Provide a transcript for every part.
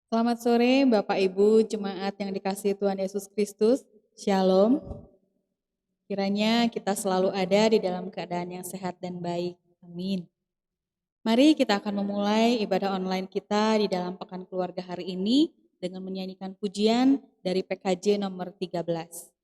Selamat sore Bapak Ibu Jemaat yang dikasihi Tuhan Yesus Kristus. Shalom. Kiranya kita selalu ada di dalam keadaan yang sehat dan baik. Amin. Mari kita akan memulai ibadah online kita di dalam Pekan Keluarga hari ini dengan menyanyikan pujian dari PKJ nomor 13.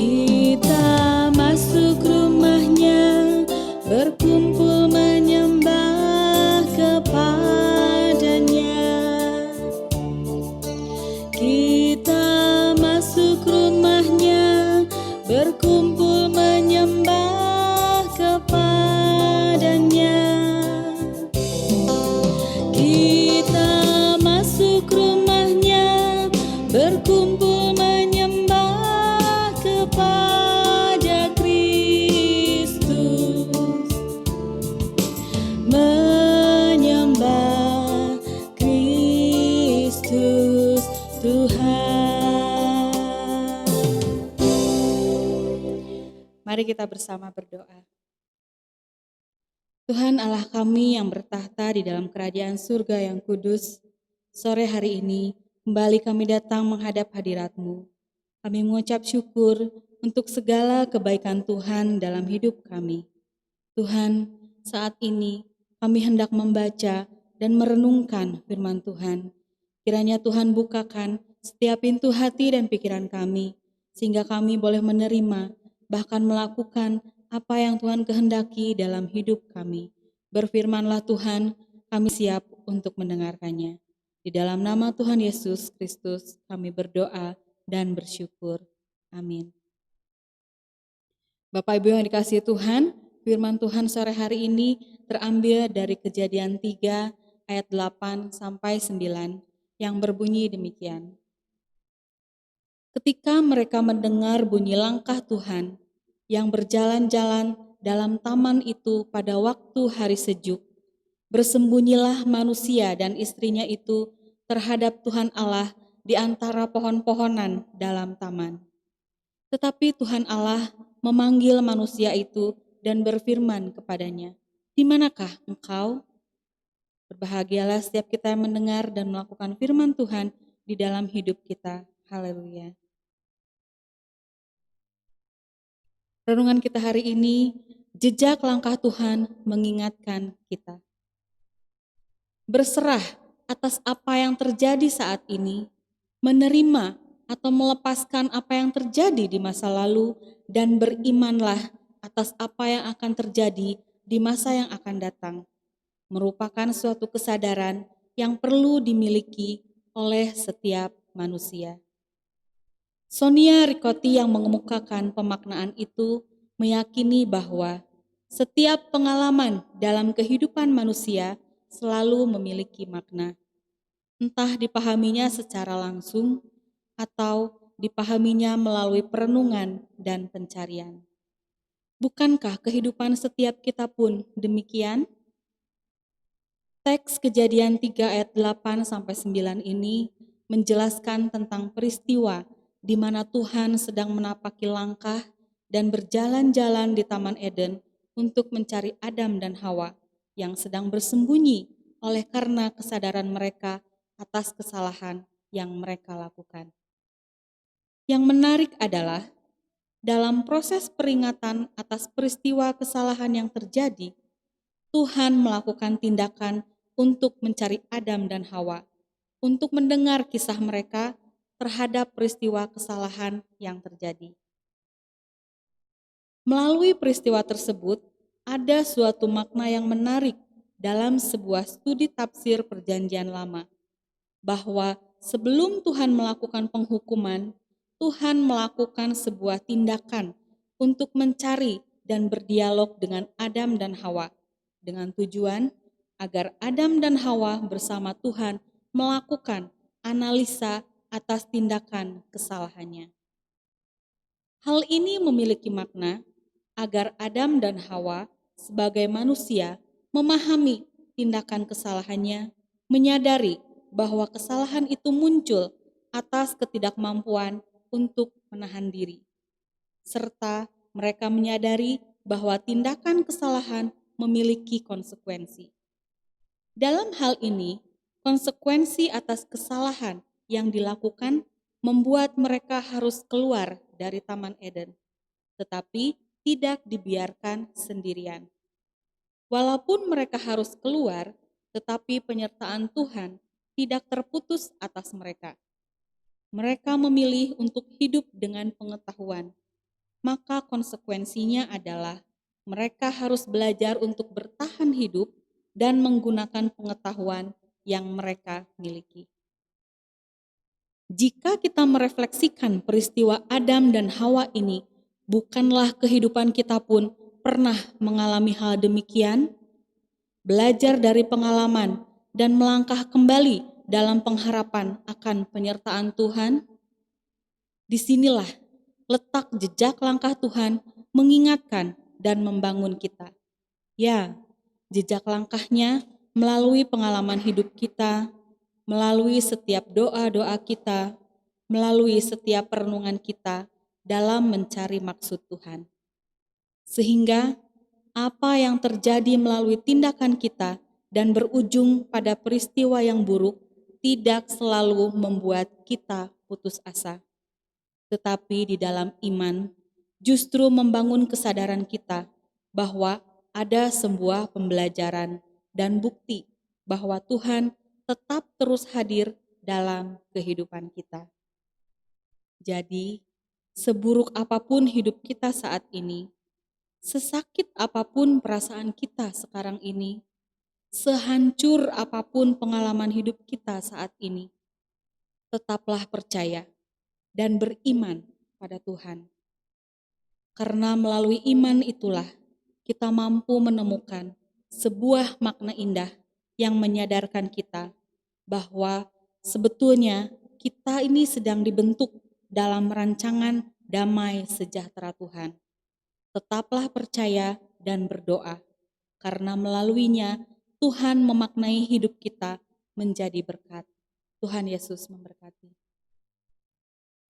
Kita masuk rumahnya, berkumpul menyembah kepadanya. Kita masuk rumahnya, berkumpul menyembah kepadanya. Kita masuk rumahnya, berkumpul menyembah kepada Kristus, menyembah Kristus Tuhan. Mari kita bersama berdoa. Tuhan Allah kami yang bertahta di dalam kerajaan surga yang kudus, sore hari ini kembali kami datang menghadap hadirat-Mu. Kami mengucap syukur untuk segala kebaikan Tuhan dalam hidup kami. Tuhan, saat ini kami hendak membaca dan merenungkan firman Tuhan. Kiranya Tuhan bukakan setiap pintu hati dan pikiran kami, sehingga kami boleh menerima, bahkan melakukan apa yang Tuhan kehendaki dalam hidup kami. Berfirmanlah Tuhan, kami siap untuk mendengarkannya. Di dalam nama Tuhan Yesus Kristus kami berdoa dan bersyukur. Amin. Bapak Ibu yang dikasihi Tuhan, firman Tuhan sore hari ini terambil dari Kejadian 3 ayat 8 sampai 9 yang berbunyi demikian. Ketika mereka mendengar bunyi langkah Tuhan yang berjalan-jalan dalam taman itu pada waktu hari sejuk, bersembunyilah manusia dan istrinya itu terhadap Tuhan Allah di antara pohon-pohonan dalam taman. Tetapi Tuhan Allah memanggil manusia itu dan berfirman kepadanya, "Di manakah engkau?" Berbahagialah setiap kita yang mendengar dan melakukan firman Tuhan di dalam hidup kita. Haleluya. Renungan kita hari ini, jejak langkah Tuhan mengingatkan kita. Berserah atas apa yang terjadi saat ini, menerima atau melepaskan apa yang terjadi di masa lalu, dan berimanlah atas apa yang akan terjadi di masa yang akan datang. Merupakan suatu kesadaran yang perlu dimiliki oleh setiap manusia. Sonia Ricotti yang mengemukakan pemaknaan itu meyakini bahwa setiap pengalaman dalam kehidupan manusia selalu memiliki makna. Entah dipahaminya secara langsung atau dipahaminya melalui perenungan dan pencarian. Bukankah kehidupan setiap kita pun demikian? Teks Kejadian 3 ayat 8 sampai 9 ini menjelaskan tentang peristiwa di mana Tuhan sedang menapaki langkah dan berjalan-jalan di Taman Eden untuk mencari Adam dan Hawa yang sedang bersembunyi oleh karena kesadaran mereka atas kesalahan yang mereka lakukan. Yang menarik adalah dalam proses peringatan atas peristiwa kesalahan yang terjadi, Tuhan melakukan tindakan untuk mencari Adam dan Hawa, untuk mendengar kisah mereka terhadap peristiwa kesalahan yang terjadi. Melalui peristiwa tersebut, ada suatu makna yang menarik dalam sebuah studi tafsir Perjanjian Lama, bahwa sebelum Tuhan melakukan penghukuman, Tuhan melakukan sebuah tindakan untuk mencari dan berdialog dengan Adam dan Hawa, dengan tujuan agar Adam dan Hawa bersama Tuhan melakukan analisa atas tindakan kesalahannya. Hal ini memiliki makna agar Adam dan Hawa sebagai manusia memahami tindakan kesalahannya, menyadari bahwa kesalahan itu muncul atas ketidakmampuan untuk menahan diri, serta mereka menyadari bahwa tindakan kesalahan memiliki konsekuensi. Dalam hal ini, konsekuensi atas kesalahan yang dilakukan membuat mereka harus keluar dari Taman Eden, tetapi tidak dibiarkan sendirian. Walaupun mereka harus keluar, tetapi penyertaan Tuhan tidak terputus atas mereka. Mereka memilih untuk hidup dengan pengetahuan, maka konsekuensinya adalah mereka harus belajar untuk bertahan hidup dan menggunakan pengetahuan yang mereka miliki. Jika kita merefleksikan peristiwa Adam dan Hawa ini, bukanlah kehidupan kita pun pernah mengalami hal demikian? Belajar dari pengalaman dan melangkah kembali dalam pengharapan akan penyertaan Tuhan. Disinilah letak jejak langkah Tuhan mengingatkan dan membangun kita. Ya, jejak langkahnya melalui pengalaman hidup kita, melalui setiap doa-doa kita, melalui setiap perenungan kita dalam mencari maksud Tuhan. Sehingga apa yang terjadi melalui tindakan kita dan berujung pada peristiwa yang buruk tidak selalu membuat kita putus asa. Tetapi di dalam iman justru membangun kesadaran kita bahwa ada sebuah pembelajaran dan bukti bahwa Tuhan tetap terus hadir dalam kehidupan kita. Jadi, seburuk apapun hidup kita saat ini, sesakit apapun perasaan kita sekarang ini, sehancur apapun pengalaman hidup kita saat ini, tetaplah percaya dan beriman pada Tuhan. Karena melalui iman itulah kita mampu menemukan sebuah makna indah yang menyadarkan kita bahwa sebetulnya kita ini sedang dibentuk dalam rancangan damai sejahtera Tuhan. Tetaplah percaya dan berdoa, karena melaluinya Tuhan memaknai hidup kita menjadi berkat. Tuhan Yesus memberkati.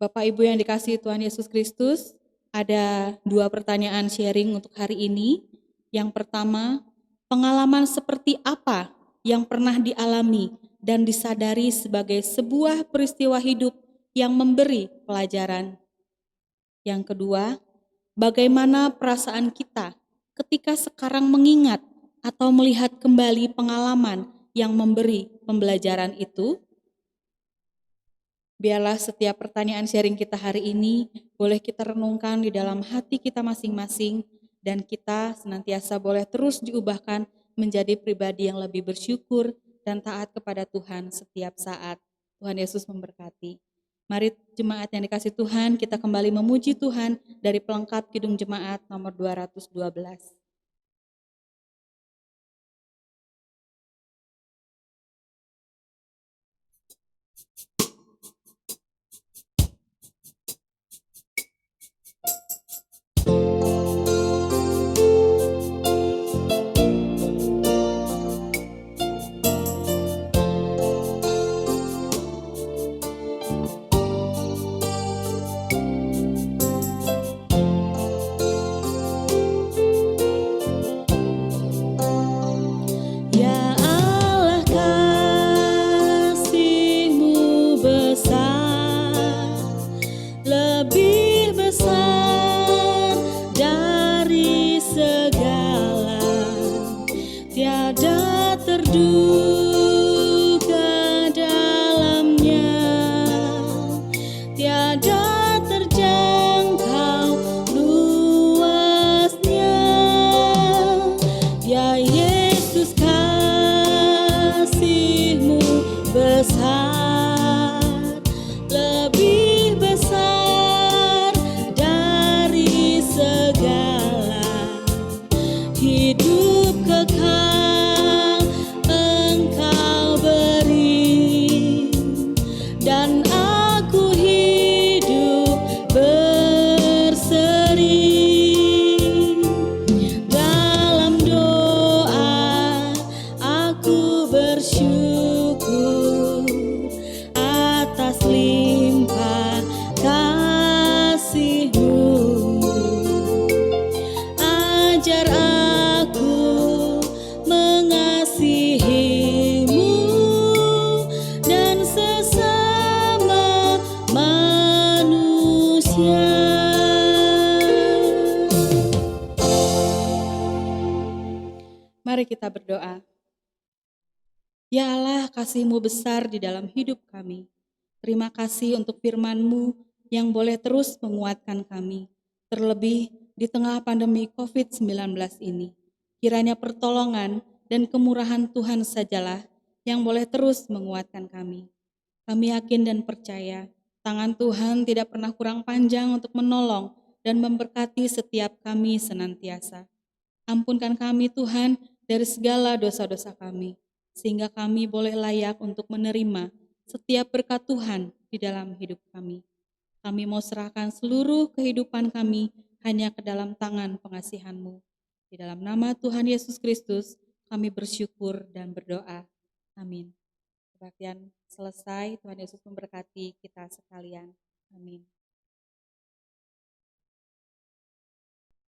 Bapak Ibu yang dikasihi Tuhan Yesus Kristus, ada 2 pertanyaan sharing untuk hari ini. Yang pertama, pengalaman seperti apa yang pernah dialami dan disadari sebagai sebuah peristiwa hidup yang memberi pelajaran? Yang kedua, bagaimana perasaan kita ketika sekarang mengingat atau melihat kembali pengalaman yang memberi pembelajaran itu? Biarlah setiap pertanyaan sharing kita hari ini boleh kita renungkan di dalam hati kita masing-masing, dan kita senantiasa boleh terus diubahkan menjadi pribadi yang lebih bersyukur dan taat kepada Tuhan setiap saat. Tuhan Yesus memberkati. Mari jemaat yang dikasihi Tuhan, kita kembali memuji Tuhan dari pelengkap Kidung Jemaat nomor 212. Ya Allah, kasih-Mu besar, lebih besar dari segala, tiada terduga dalamnya, tiada terjangkau luasnya. Ya Yesus, kasih-Mu besar, lebih besar dari segala, hidup kekal Engkau beri, dan aku hidup berseri dalam Mari kita berdoa. Ya Allah, kasih-Mu besar di dalam hidup kami. Terima kasih untuk firman-Mu yang boleh terus menguatkan kami, terlebih di tengah pandemi COVID-19 ini. Kiranya pertolongan dan kemurahan Tuhan sajalah yang boleh terus menguatkan kami. Kami yakin dan percaya, tangan Tuhan tidak pernah kurang panjang untuk menolong dan memberkati setiap kami senantiasa. Ampunkan kami Tuhan dari segala dosa-dosa kami, sehingga kami boleh layak untuk menerima setiap berkat Tuhan di dalam hidup kami. Kami mau serahkan seluruh kehidupan kami hanya ke dalam tangan pengasihan-Mu. Di dalam nama Tuhan Yesus Kristus, kami bersyukur dan berdoa. Amin. Kebaktian selesai, Tuhan Yesus memberkati kita sekalian. Amin.